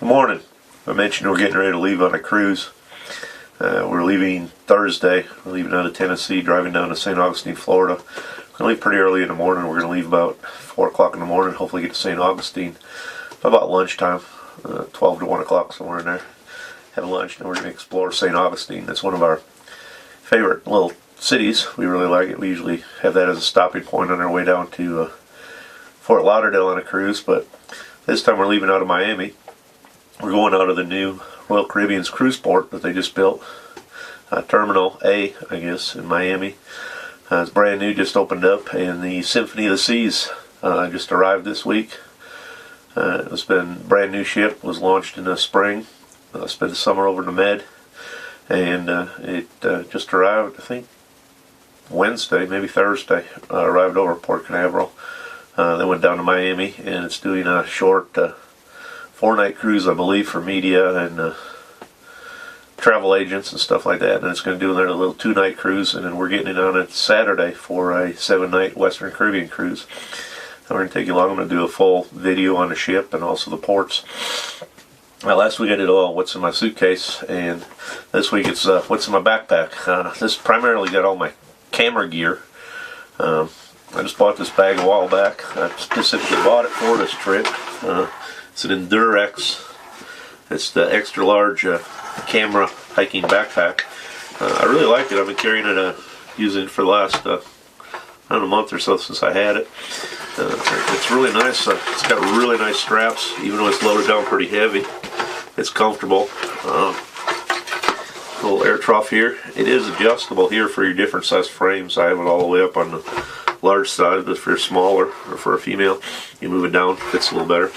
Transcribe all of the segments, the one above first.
Good morning. I mentioned we're getting ready to leave on a cruise. We're leaving Thursday. We're leaving out of Tennessee, driving down to St. Augustine, Florida. We're going to leave pretty early in the morning. We're going to leave about 4 o'clock in the morning, hopefully get to St. Augustine about lunchtime, 12 to 1 o'clock, somewhere in there. Have lunch, and we're going to explore St. Augustine. That's one of our favorite little cities. We really like it. We usually have that as a stopping point on our way down to Fort Lauderdale on a cruise, but this time we're leaving out of Miami. We're going out of the new Royal Caribbean's cruise port that they just built, Terminal A, I guess, in Miami. It's brand new, just opened up, and the Symphony of the Seas just arrived this week. It's been a brand new ship, was launched in the spring, spent the summer over in the Med, and it just arrived, I think, Wednesday, maybe Thursday, arrived over at Port Canaveral. They went down to Miami, and it's doing a short 4-night cruise, I believe, for media and travel agents and stuff like that. And it's going to do another little 2-night cruise, and then we're getting it on it Saturday for a 7-night Western Caribbean cruise. And we're going to take you along. I'm going to do a full video on the ship and also the ports. Last week I did all what's in my suitcase, and this week it's what's in my backpack. This primarily got all my camera gear. I just bought this bag a while back. I specifically bought it for this trip. It's an Endurex. It's the extra large camera hiking backpack. I really like it. I've been carrying it, using it for the last a month or so since I had it. It's really nice. It's got really nice straps, even though it's loaded down pretty heavy. It's comfortable. Little air trough here. It is adjustable here for your different size frames. I have it all the way up on the large side, but if you're smaller or for a female, you move it down, fits a little better.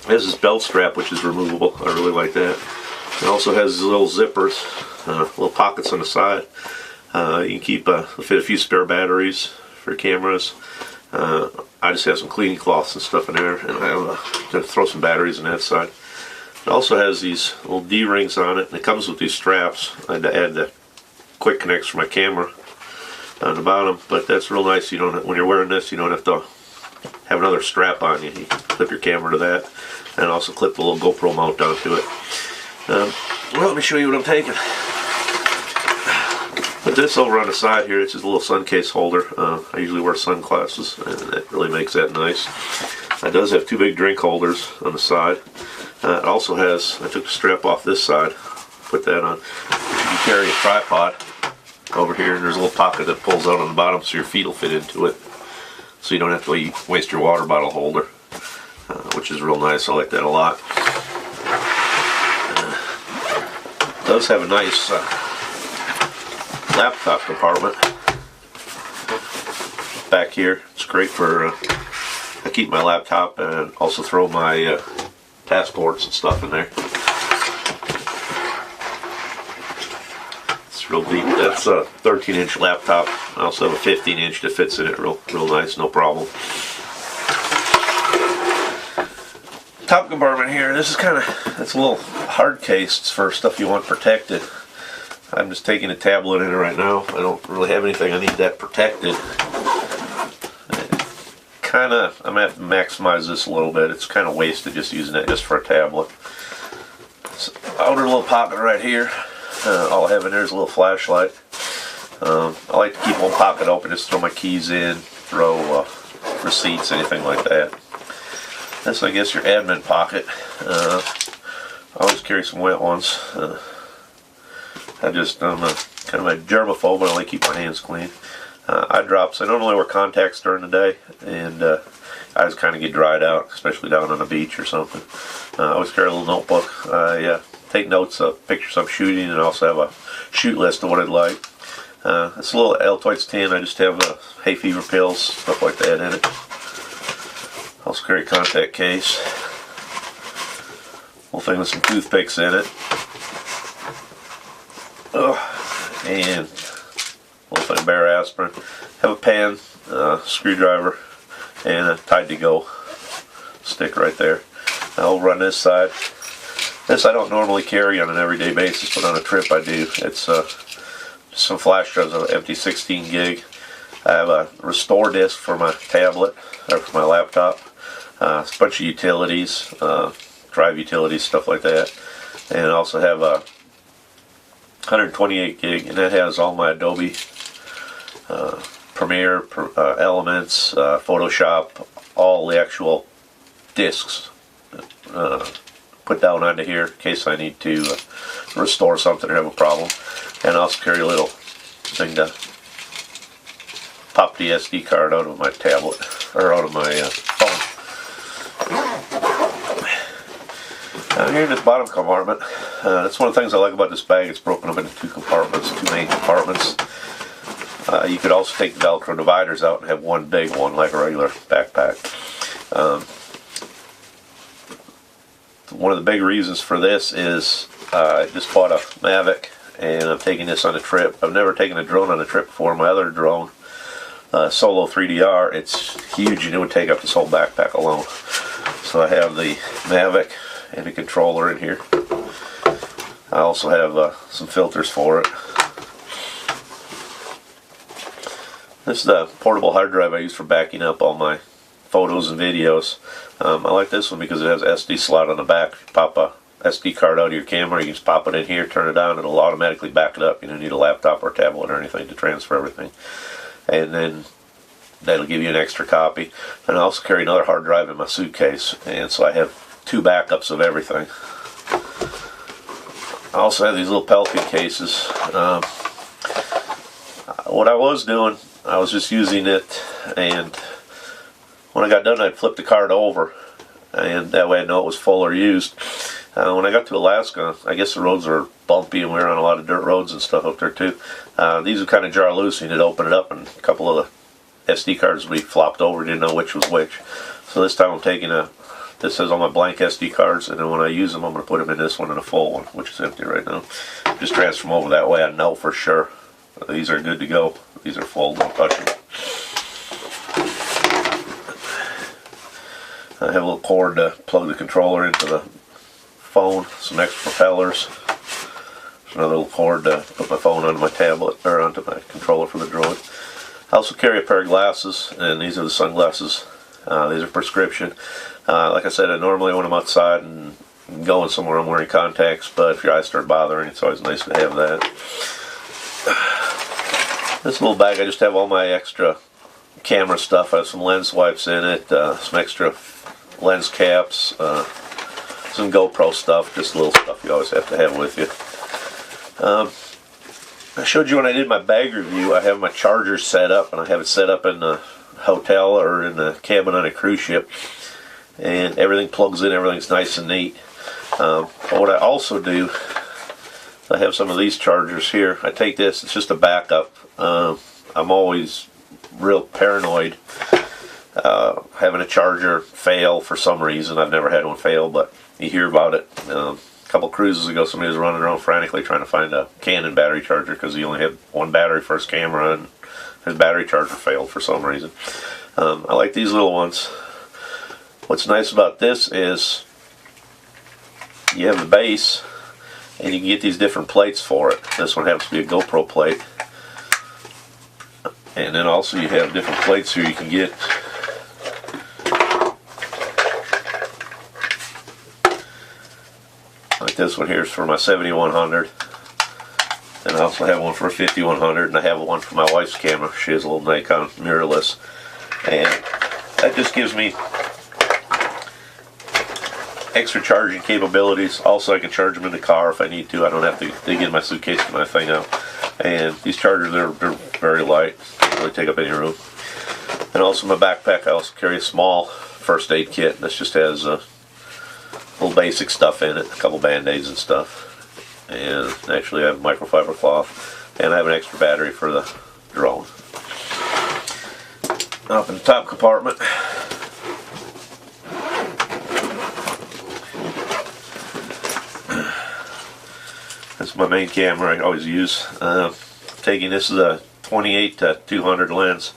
It has this belt strap, which is removable. I really like that. It also has these little zippers, little pockets on the side. You can fit a few spare batteries for cameras. I just have some cleaning cloths and stuff in there, and I have to throw some batteries on that side. It also has these little D-rings on it, and it comes with these straps. I had to add the quick connects for my camera on the bottom, but that's real nice. You don't, when you're wearing this, you don't have to have another strap on you. You clip your camera to that, and also clip the little GoPro mount onto it. Well, let me show you what I'm taking. Put this over on the side here. It's just a little sun case holder. I usually wear sunglasses, and that really makes that nice. It does have 2 big drink holders on the side. It also has, I took the strap off this side, put that on. You can carry a tripod over here, and there's a little pocket that pulls out on the bottom so your feet will fit into it, so you don't have to waste your water bottle holder, which is real nice. I like that a lot. It does have a nice laptop compartment back here. It's great for I keep my laptop and also throw my passports and stuff in there. It's real deep. That's a 13-inch laptop. I also have a 15-inch that fits in it real nice, no problem. Top compartment here. This is it's a little hard case. It's for stuff you want protected. I'm just taking a tablet in it right now. I don't really have anything I need that protected. I'm going to have to maximize this a little bit. It's kind of wasted just using it just for a tablet. So, outer little pocket right here. All I have in there is a little flashlight. I like to keep one pocket open, just throw my keys in, throw receipts, anything like that. That's, I guess, your admin pocket. I always carry some wet ones. I'm kind of a germaphobe, but I like to keep my hands clean. Eye drops. I don't really wear contacts during the day, and I just kind of get dried out, especially down on the beach or something. I always carry a little notebook. I take notes of pictures I'm shooting, and also have a shoot list of what I'd like. It's a little Altoids tin. I just have hay fever pills, stuff like that in it. Also carry a contact case. Little thing with some toothpicks in it. And a little thing of bare aspirin. Have a pan, screwdriver, and a Tide-to-Go stick right there. Over on this side. This I don't normally carry on an everyday basis, but on a trip I do. It's just some flash drives, an empty 16 gig. I have a restore disk for my tablet, or for my laptop. A bunch of utilities, drive utilities, stuff like that. And I also have a 128 gig, and that has all my Adobe Premiere, Elements, Photoshop, all the actual discs put down onto here in case I need to restore something or have a problem. And I also carry a little thing to pop the SD card out of my tablet, or out of my phone. Here in this bottom compartment, that's one of the things I like about this bag. It's broken up into two compartments, two main compartments. You could also take the Velcro dividers out and have one big one like a regular backpack. One of the big reasons for this is I just bought a Mavic and I'm taking this on a trip. I've never taken a drone on a trip before. My other drone, Solo 3DR, it's huge and it would take up this whole backpack alone. So I have the Mavic and a controller in here. I also have some filters for it. This is the portable hard drive I use for backing up all my photos and videos. I like this one because it has an SD slot on the back. You pop a SD card out of your camera, you can just pop it in here, turn it on, it'll automatically back it up. You don't need a laptop or a tablet or anything to transfer everything. And then that'll give you an extra copy. And I also carry another hard drive in my suitcase, and so I have two backups of everything. I also have these little Pelican cases. What I was doing, I was just using it, and when I got done I'd flip the card over, and that way I know it was full or used. When I got to Alaska, I guess the roads are bumpy and we were on a lot of dirt roads and stuff up there too. These would kind of jar loose, and you'd open it up and a couple of the SD cards would be flopped over, didn't know which was which. So this time I'm taking this has all my blank SD cards, and then when I use them I'm going to put them in this one and a full one, which is empty right now. Just transfer them over, that way I know for sure. These are good to go. These are full, don't touch them. I have a little cord to plug the controller into the phone, some extra propellers. There's another little cord to put my phone onto my tablet, or onto my controller for the drone. I also carry a pair of glasses, and these are the sunglasses. These are prescription. Like I said, normally when I'm outside and going somewhere I'm wearing contacts, but if your eyes start bothering, it's always nice to have that. This little bag, I just have all my extra camera stuff. I have some lens wipes in it, some extra lens caps, some GoPro stuff, just little stuff you always have to have with you. I showed you when I did my bag review, I have my charger set up, and I have it set up in the hotel or in the cabin on a cruise ship, and everything plugs in, everything's nice and neat. But what I also do, I have some of these chargers here. I take this, it's just a backup. I'm always real paranoid having a charger fail for some reason. I've never had one fail, but you hear about it. A couple cruises ago, somebody was running around frantically trying to find a Canon battery charger because he only had one battery for his camera, and his battery charger failed for some reason. I like these little ones. What's nice about this is you have the base, and you can get these different plates for it. This one happens to be a GoPro plate. And then also you have different plates here you can get. Like this one here is for my 7100. And I also have one for a 5100, and I have one for my wife's camera. She has a little Nikon mirrorless. And that just gives me extra charging capabilities. Also, I can charge them in the car if I need to. I don't have to dig in my suitcase to my thing out. And these chargers are very light. Don't really take up any room. And also in my backpack, I also carry a small first aid kit. This just has little basic stuff in it, a couple band-aids and stuff. And actually I have microfiber cloth. And I have an extra battery for the drone. Up in the top compartment, this is my main camera I always use. Taking this is a 28-200 lens.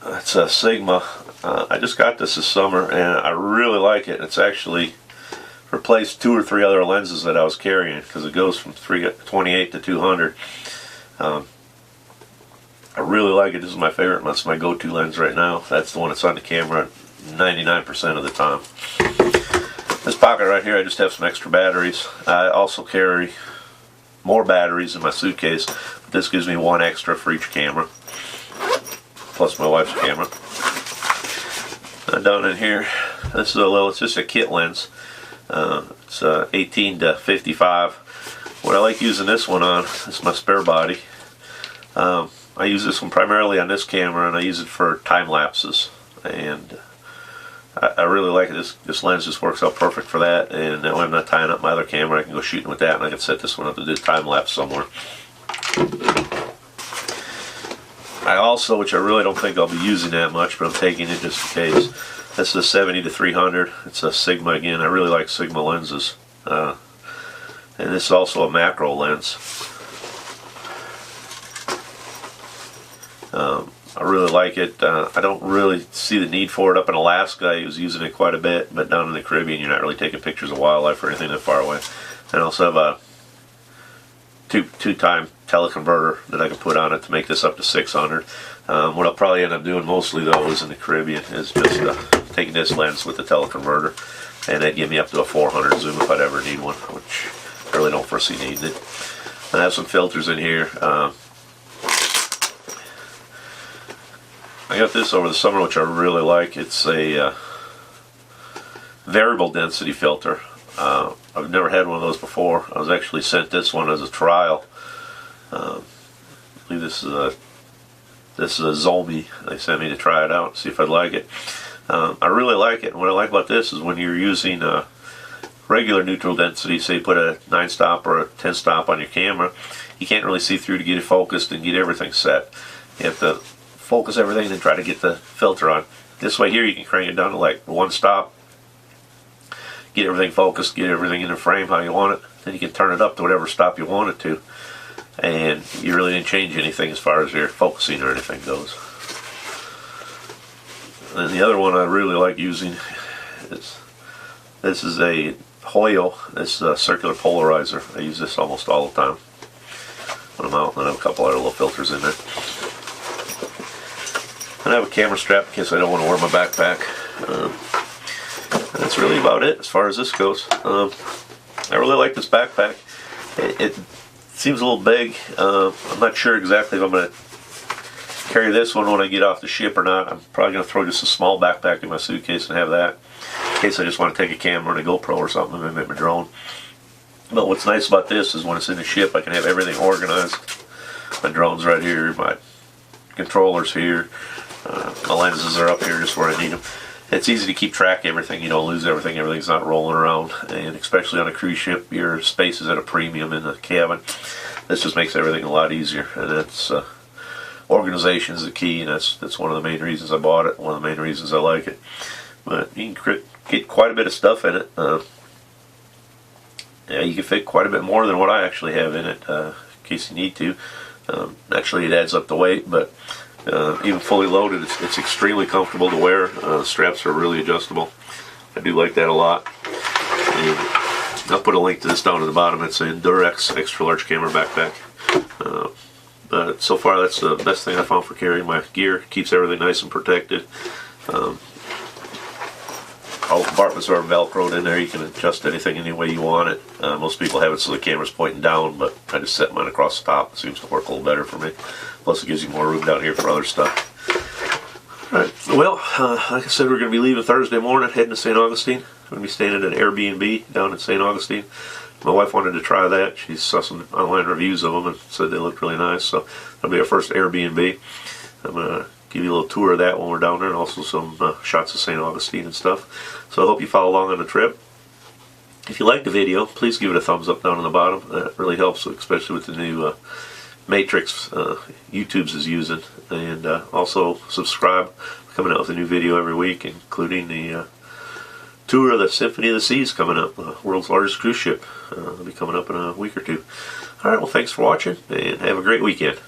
It's a Sigma. I just got this summer and I really like it. It's actually replaced 2 or 3 other lenses that I was carrying because it goes from 28 to 200. I really like it. This is my favorite. That's my go-to lens right now. That's the one that's on the camera 99% of the time. This pocket right here, I just have some extra batteries. I also carry more batteries in my suitcase, but this gives me one extra for each camera, plus my wife's camera. Down in here, this is it's just a kit lens. It's 18 to 55. What I like using this one on is my spare body. I use this one primarily on this camera, and I use it for time lapses. And I really like it. This lens just works out perfect for that. And when I'm not tying up my other camera, I can go shooting with that, and I can set this one up to do time lapse somewhere. I also, which I really don't think I'll be using that much, but I'm taking it just in case. This is a 70 to 300. It's a Sigma again. I really like Sigma lenses. And this is also a macro lens. I really like it. I don't really see the need for it. Up in Alaska, I was using it quite a bit, but down in the Caribbean, you're not really taking pictures of wildlife or anything that far away. And I also have a two-time teleconverter that I can put on it to make this up to 600. What I'll probably end up doing mostly, though, is in the Caribbean, is just taking this lens with the teleconverter, and that'd give me up to a 400 zoom if I'd ever need one, which I really don't foresee needing it. I have some filters in here. I got this over the summer, which I really like. It's a variable density filter. I've never had one of those before. I was actually sent this one as a trial. I believe this is a Zomi. They sent me to try it out, see if I'd like it. I really like it. And what I like about this is when you're using regular neutral density, say you put a 9-stop or a 10-stop on your camera, you can't really see through to get it focused and get everything set. You have to focus everything and then try to get the filter on. This way here you can crank it down to like 1 stop, get everything focused, get everything in the frame how you want it, then you can turn it up to whatever stop you want it to, and you really didn't change anything as far as your focusing or anything goes. And the other one I really like using is, this is a Hoyo. This is a circular polarizer. I use this almost all the time when I'm out, and I have a couple other little filters in there. And I have a camera strap in case I don't want to wear my backpack. That's really about it as far as this goes. I really like this backpack. It seems a little big. I'm not sure exactly if I'm going to carry this one when I get off the ship or not. I'm probably going to throw just a small backpack in my suitcase and have that in case I just want to take a camera and a GoPro or something and maybe my drone. But what's nice about this is when it's in the ship, I can have everything organized. My drone's right here, my controllers here, my lenses are up here just where I need them. It's easy to keep track of everything. You don't lose everything. Everything's not rolling around. And especially on a cruise ship, your space is at a premium in the cabin. This just makes everything a lot easier. And that's organization is the key, and that's one of the main reasons I bought it. One of the main reasons I like it. But you can get quite a bit of stuff in it. Yeah, you can fit quite a bit more than what I actually have in it, in case you need to. Actually, it adds up the weight, but even fully loaded, it's extremely comfortable to wear. The straps are really adjustable. I do like that a lot. And I'll put a link to this down at the bottom. It's an Endurex extra large camera backpack. But so far, that's the best thing I found for carrying my gear. Keeps everything nice and protected. All compartments are velcroed in there. You can adjust anything any way you want it. Most people have it so the camera's pointing down, but I just set mine across the top. It seems to work a little better for me. Plus it gives you more room down here for other stuff. Alright, well, like I said, we're going to be leaving Thursday morning, heading to St. Augustine. We're going to be staying at an Airbnb down in St. Augustine. My wife wanted to try that. She saw some online reviews of them and said they looked really nice. So that'll be our first Airbnb. I'm going to give you a little tour of that when we're down there, and also some shots of St. Augustine and stuff. So I hope you follow along on the trip. If you like the video, please give it a thumbs up down on the bottom. That really helps, especially with the new matrix YouTube's is using. And also subscribe. We're coming out with a new video every week, including the tour of the Symphony of the Seas coming up, the world's largest cruise ship. It'll be coming up in a week or two. Alright, well, thanks for watching, and have a great weekend.